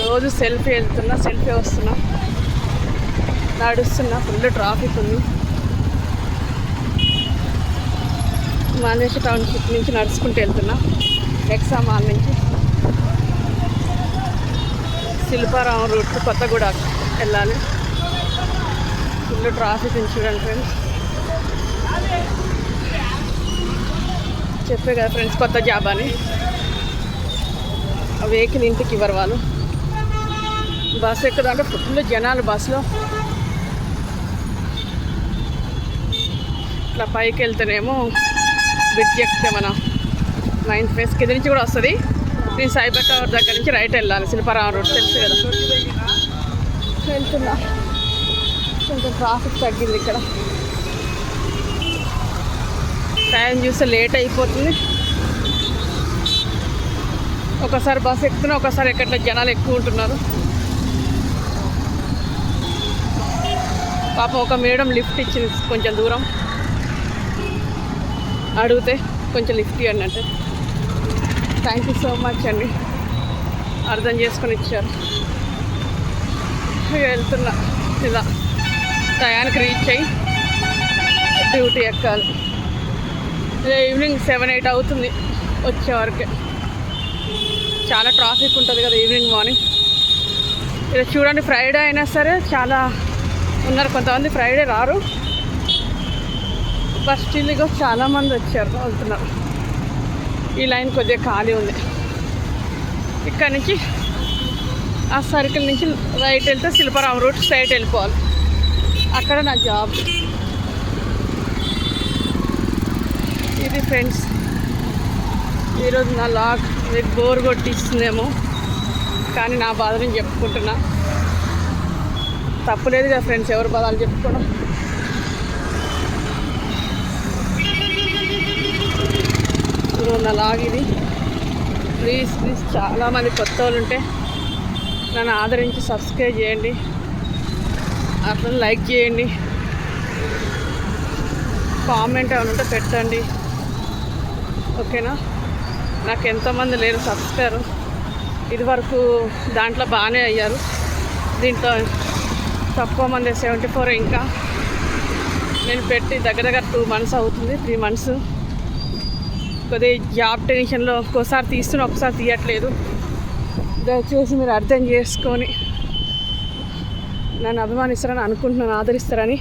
రోజు సెల్ఫీ వెళ్తున్నా, సెల్ఫీ వస్తున్నా, నడుస్తున్నా. ఫుల్ ట్రాఫిక్ ఉంది. మానేసి టౌన్షిప్ నుంచి నడుచుకుంటూ వెళ్తున్నా. నెక్సా మాల్ నుంచి శిల్పారామం రూట్ కొత్తగూడ వెళ్ళాలి. ఫుల్ ట్రాఫిక్ ఉంది చూడండి ఫ్రెండ్స్. చెప్పే కదా ఫ్రెండ్స్, కొత్త జాబ్ అని. వెహికల్ ఇంటికి ఇవ్వరు వాళ్ళు. బస్సు ఎక్కుదంటే ఫుల్ జనాలు బస్సులో. ఇట్లా పైకి వెళ్తేనేమో బ్రిడ్జ్ ఎక్కితే మన మైండ్ ఫేస్ కింద నుంచి కూడా వస్తుంది. నేను సైబర్ టవర్ దగ్గర నుంచి రైట్ వెళ్ళాలి. శిల్పారామం రోడ్ తెలుసు కదా. వెళ్తున్నా. కొంచెం ట్రాఫిక్ తగ్గింది ఇక్కడ. టైం చూస్తే లేట్ అయిపోతుంది. ఒకసారి బస్సు ఎక్కుతున్నా, ఒకసారి ఎక్కట్లేదు. జనాలు ఎక్కువ ఉంటున్నారు. పాపం ఒక మేడం లిఫ్ట్ ఇచ్చింది కొంచెం దూరం. అడిగితే కొంచెం లిఫ్ట్ ఇవ్వండి అంటే థ్యాంక్ యూ సో మచ్ అండి, అర్థం చేసుకొని ఇచ్చారు. వెళ్తున్నా. ఇలా టయానికి రీచ్ అయ్యి డ్యూటీ ఎక్కాలి. ఈవినింగ్ 7-8 అవుతుంది వచ్చేవరకే. చాలా ట్రాఫిక్ ఉంటుంది కదా ఈవినింగ్ మార్నింగ్. ఇలా చూడండి, ఫ్రైడే అయినా సరే చాలా ఉన్నారు. కొంతమంది ఫ్రైడే రారు, బస్ స్టిల్గా చాలామంది వచ్చారు, వెళ్తున్నారు. ఈ లైన్ కొద్దిగా ఖాళీ ఉంది. ఇక్కడ నుంచి ఆ సర్కిల్ నుంచి రైట్ వెళ్తే శిల్పారామం రూట్ స్ట్రైట్ వెళ్ళిపోవాలి. అక్కడ నా జాబ్. ఇది ఫ్రెండ్స్ ఈరోజు నా లాగ్. మీకు బోర్ కొట్టిస్తుందేమో, కానీ నా బాధ నేను చెప్పుకుంటున్నా. తప్పులేదు కదా ఫ్రెండ్స్, ఎవరు బాధలు చెప్పుకోవడం. ఈరోజు నా లాగ్ ఇది. ప్లీజ్ చాలామంది కొత్త వాళ్ళు ఉంటే నన్ను ఆదరించి సబ్స్క్రైబ్ చేయండి, అట్లా లైక్ చేయండి, కామెంట్ ఏమైనా ఉంటే పెట్టండి. ఓకేనా? నాకు ఎంతోమంది లేరు సబ్స్క్రైబర్. ఇదివరకు దాంట్లో బాగానే అయ్యారు, దీంట్లో తక్కువ మంది 74. ఇంకా నేను పెట్టి దగ్గర 2 months అవుతుంది, 3 months. కొద్దిగా జాబ్ టెన్షన్లో ఒక్కోసారి తీస్తున్నా, ఒకసారి తీయట్లేదు. దయచేసి మీరు అర్థం చేసుకొని నన్ను అభిమానిస్తారని అనుకుంటున్నాను, ఆదరిస్తారని.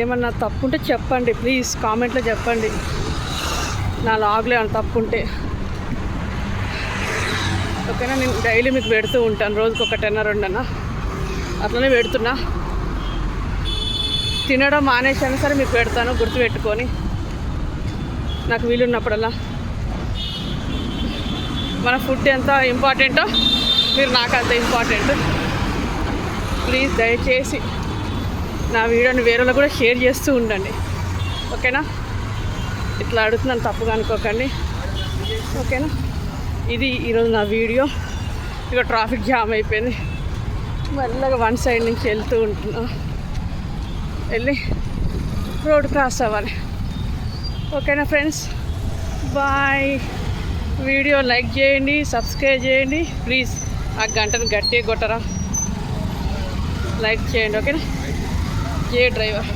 ఏమన్నా తప్పుంటే చెప్పండి ప్లీజ్, కామెంట్లో చెప్పండి. నా లాగ్లో ఏమైనా తప్పుంటే. ఓకేనా? నేను డైలీ మీకు పెడుతూ ఉంటాను, రోజుకి 1-2 అట్లనే పెడుతున్నా. తినడం మానేసాను సరే మీకు పెడతాను, గుర్తుపెట్టుకొని. నాకు వీలున్నప్పుడల్లా. మన ఫుడ్ ఎంత ఇంపార్టెంటో మీరు నాకు అంత ఇంపార్టెంట్. ప్లీజ్ దయచేసి నా వీడియోని వేరేలో కూడా షేర్ చేస్తూ ఉండండి. ఓకేనా? ఇట్లా అడుగుతున్నాను, తప్పుగా అనుకోకండి. ఓకేనా? ఇది ఈరోజు నా వీడియో. ఇక ట్రాఫిక్ జామ్ అయిపోయింది. మెల్లగా వన్ సైడ్ నుంచి వెళ్తూ ఉంటున్నా. వెళ్ళి రోడ్ క్రాస్ అవ్వాలి. ఓకేనా ఫ్రెండ్స్? బాయ్. వీడియో లైక్ చేయండి, సబ్స్క్రైబ్ చేయండి ప్లీజ్. ఆ గంటను గట్టిగా కొట్టరా, లైక్ చేయండి. ఓకేనా? జే డ్రైవర్.